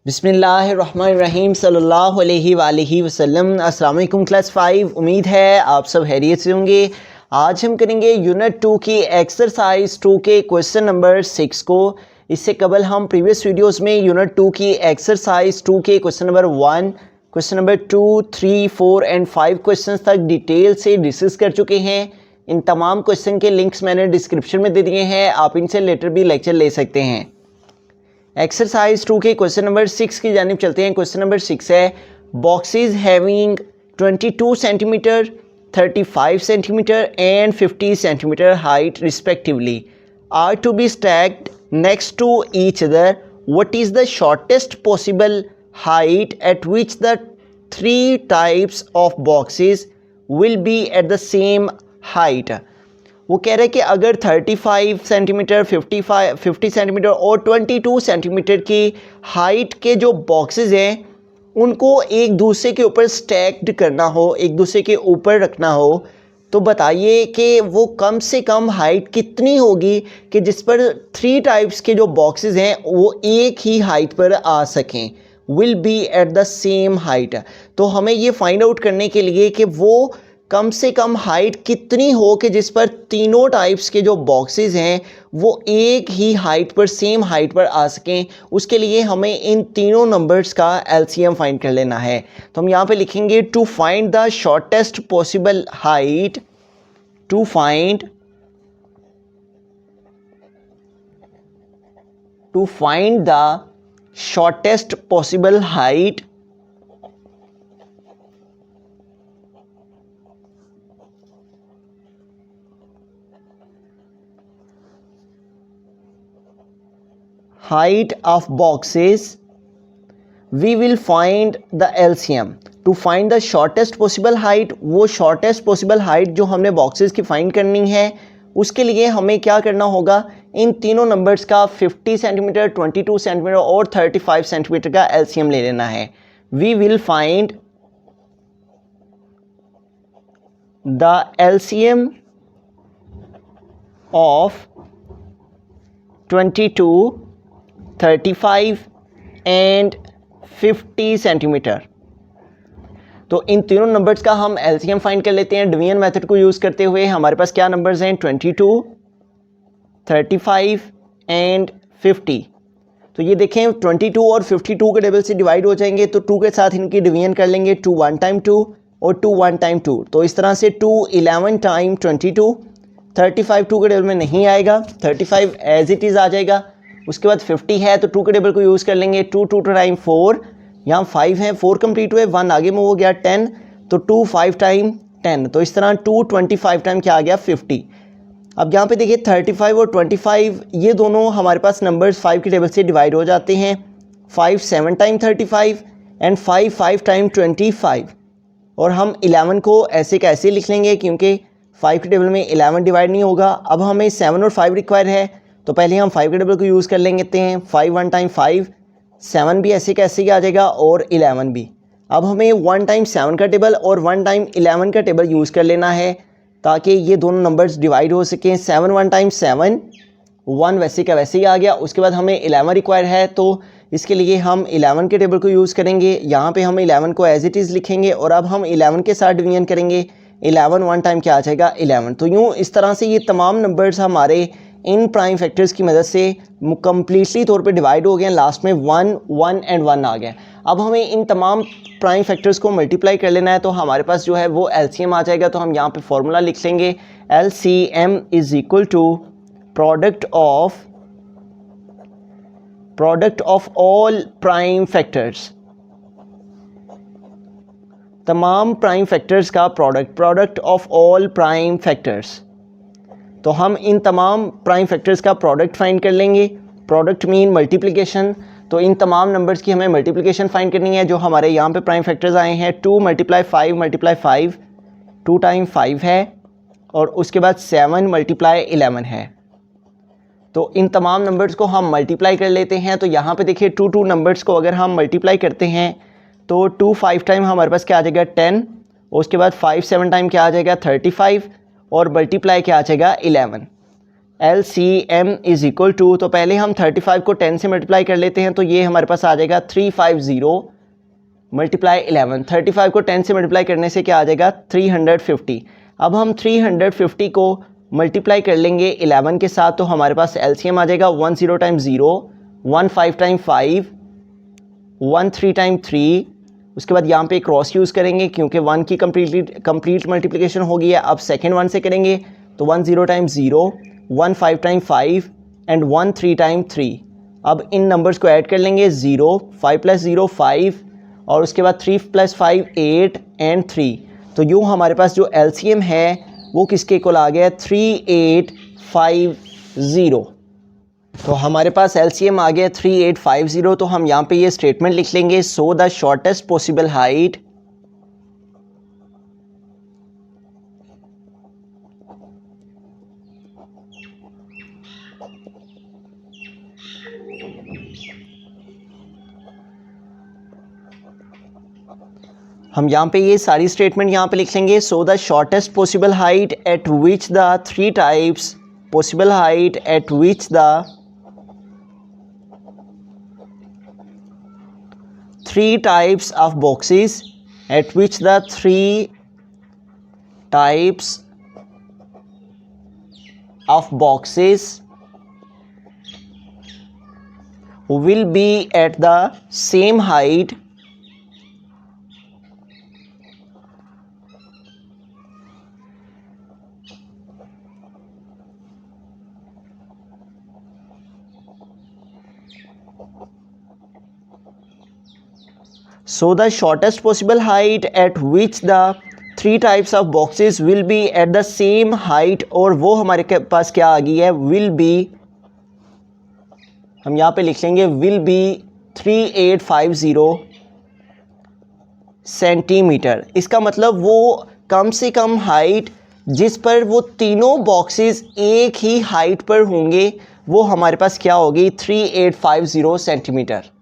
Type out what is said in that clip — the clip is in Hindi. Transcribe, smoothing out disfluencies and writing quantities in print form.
बिस्मिल्लाहिर्रहमानिर्रहीम सल्लल्लाहु अलैहि वसल्लम। अस्सलाम वालेकुम क्लास 5। उम्मीद है आप सब खैरियत से होंगे। आज हम करेंगे यूनिट 2 की एक्सरसाइज 2 के क्वेश्चन नंबर 6 को। इससे कबल हम प्रीवियस वीडियोस में यूनिट 2 की एक्सरसाइज 2 के question number 1, question number 2, 3, 4 and 5 question तक डिटेल से डिस्कस कर चुके हैं। इन तमाम क्वेश्चन के लिंक्स मैंने डिस्क्रिप्शन में दे दिए हैं, आप इनसे लेटर भी लेक्चर ले सकते हैं। एक्सरसाइज 2 के क्वेश्चन नंबर 6 की जानिब चलते हैं। क्वेश्चन नंबर 6 है boxes having 22 centimetre, 35 centimetre and 50 centimetre height respectively are to be stacked next to each other. What is the shortest possible height at which the 3 types of boxes will be at the same height. वो कह रहे हैं कि अगर 35 सेंटीमीटर, 50 सेंटीमीटर और 22 सेंटीमीटर की हाइट के जो बॉक्सेस हैं उनको एक दूसरे के ऊपर स्टैक्ड करना हो, एक दूसरे के ऊपर रखना हो, तो बताइए कि वो कम से कम हाइट कितनी होगी कि जिस पर 3 टाइप्स के जो बॉक्सेस हैं वो एक ही हाइट पर आ सकें, will be at the same height. तो हमें ये फाइंड आउट करने के लिए कि वो कम से कम हाइट कितनी हो कि जिस पर तीनों टाइप्स के जो बॉक्सेस हैं वो एक ही हाइट पर, सेम हाइट पर आ सकें, उसके लिए हमें इन तीनों नंबर्स का एलसीएम फाइंड कर लेना है। तो हम यहाँ पे लिखेंगे to find the shortest possible height, to find the shortest possible height of boxes we will find the LCM। to find the shortest possible height, वो shortest possible height जो हमने boxes की find करनी है उसके लिए हमें क्या करना होगा, इन तीनों नंबर्स का 50 सेंटीमीटर, 22 सेंटीमीटर और 35 सेंटीमीटर का LCM ले लेना है। we will find the LCM of 22, 35 and 50 centimetre. तो इन तीनों नंबर्स का हम एलसीएम फाइंड कर लेते हैं डिवीजन मेथड को यूज़ करते हुए। हमारे पास क्या नंबर्स हैं, 22, 35 एंड 50। तो ये देखें 22 और 52 के टेबल से डिवाइड हो जाएंगे, तो 2 के साथ इनकी डिवीजन कर लेंगे, 2 1 टाइम 2 और 2 1 टाइम 2। तो इस तरह से 2 11 टाइम 22, 35 2 के टेबल में नहीं आएगा, 35 एज इट इज़ आ जाएगा। उसके बाद 50 है तो 2 के टेबल को यूज़ कर लेंगे, 2 2 टाइम 4, यहाँ 5 है, 4 कंप्लीट हुए, 1 आगे मूव हो गया 10, तो 2 5 टाइम 10। तो इस तरह 2 25 टाइम क्या आ गया 50। अब यहाँ पे देखिए 35 और 25 ये दोनों हमारे पास नंबर्स 5 के टेबल से डिवाइड हो जाते हैं। 5 7 टाइम 35 एंड 5 5 टाइम 25। और हम 11 को ऐसे कैसे लिख लेंगे क्योंकि 5 के टेबल में 11 डिवाइड नहीं होगा। अब हमें 7 और 5 रिक्वायर है, तो पहले हम 5 के टेबल को यूज़ कर लेते हैं। 5 1 टाइम 5, 7 भी ऐसे कैसे ही आ जाएगा और 11 भी। अब हमें 1 टाइम 7 का टेबल और 1 टाइम 11 का टेबल यूज़ कर लेना है ताकि ये दोनों नंबर्स डिवाइड हो सकें। 7 1 टाइम 7, 1 वैसे का वैसे ही आ गया। उसके बाद हमें 11 रिक्वायर है, तो इसके लिए हम 11 के टेबल को यूज़ करेंगे। यहाँ पे हम 11 को एज इट इज़ लिखेंगे और अब हम 11 के साथ डिवीजन करेंगे। 11 1 टाइम क्या आ जाएगा 11। तो यूँ इस तरह से ये तमाम नंबर्स हमारे इन प्राइम फैक्टर्स की मदद से कम्प्लीटली तौर पे डिवाइड हो गए हैं। लास्ट में 1 1 एंड 1 आ गया। अब हमें इन तमाम प्राइम फैक्टर्स को मल्टीप्लाई कर लेना है, तो हमारे पास जो है वो एलसीएम आ जाएगा। तो हम यहाँ पे फॉर्मूला लिख लेंगे, LCM is equal to product of all prime factors, तमाम प्राइम फैक्टर्स का product of all prime factors. तो हम इन तमाम प्राइम फैक्टर्स का प्रोडक्ट फाइंड कर लेंगे। प्रोडक्ट मीन मल्टीप्लिकेशन, तो इन तमाम नंबर्स की हमें मल्टीप्लिकेशन फाइंड करनी है। जो हमारे यहाँ पे प्राइम फैक्टर्स आए हैं 2 × 5 2 टाइम 5 है और उसके बाद 7 × 11 है। तो इन तमाम नंबर्स को हम मल्टीप्लाई कर लेते हैं। तो यहाँ पे देखिए 2 नंबर्स को अगर हम मल्टीप्लाई करते हैं तो 2 5 टाइम हमारे पास क्या आ जाएगा 10, और उसके बाद 5 7 टाइम क्या आ जाएगा 35 और मल्टीप्लाई क्या आ जाएगा 11। LCM इज इक्वल टू, तो पहले हम 35 को 10 से मल्टीप्लाई कर लेते हैं, तो ये हमारे पास आ जाएगा 350 मल्टीप्लाई 11। 35 को 10 से मल्टीप्लाई करने से क्या आ जाएगा 350। अब हम 350 को मल्टीप्लाई कर लेंगे 11 के साथ, तो हमारे पास LCM आ जाएगा 10 टाइम 0, 15 टाइम 5, 13 टाइम 3। उसके बाद यहाँ पे क्रॉस यूज़ करेंगे क्योंकि 1 की कंप्लीट मल्टीप्लिकेशन हो गई है। अब सेकेंड 1 से करेंगे तो 10 टाइम 0, 15 टाइम 5 एंड 13 टाइम 3। अब इन नंबर्स को ऐड कर लेंगे 0, 5 प्लस 0 5 और उसके बाद 3 प्लस 5 8 एंड 3। तो यूँ हमारे पास जो LCM है वो किसके इक्वल आ गया 3850। तो हमारे पास LCM आ गया 3850। तो हम यहाँ पे ये स्टेटमेंट लिख लेंगे, so the shortest possible height हम यहाँ पे ये सारी स्टेटमेंट यहाँ पे लिख लेंगे। So the shortest possible height at which the three types possible height at which the three types of boxes at which the three types of boxes will be at the same height so the shortest possible height at which the three types of boxes will be at the same height, और वो हमारे पास क्या आ गई है will be, हम यहाँ पे लिख लेंगे will be 3850 सेंटीमीटर। इसका मतलब वो कम से कम हाइट जिस पर वो तीनों बॉक्सेस एक ही हाइट पर होंगे वो हमारे पास क्या होगी 3850 सेंटीमीटर।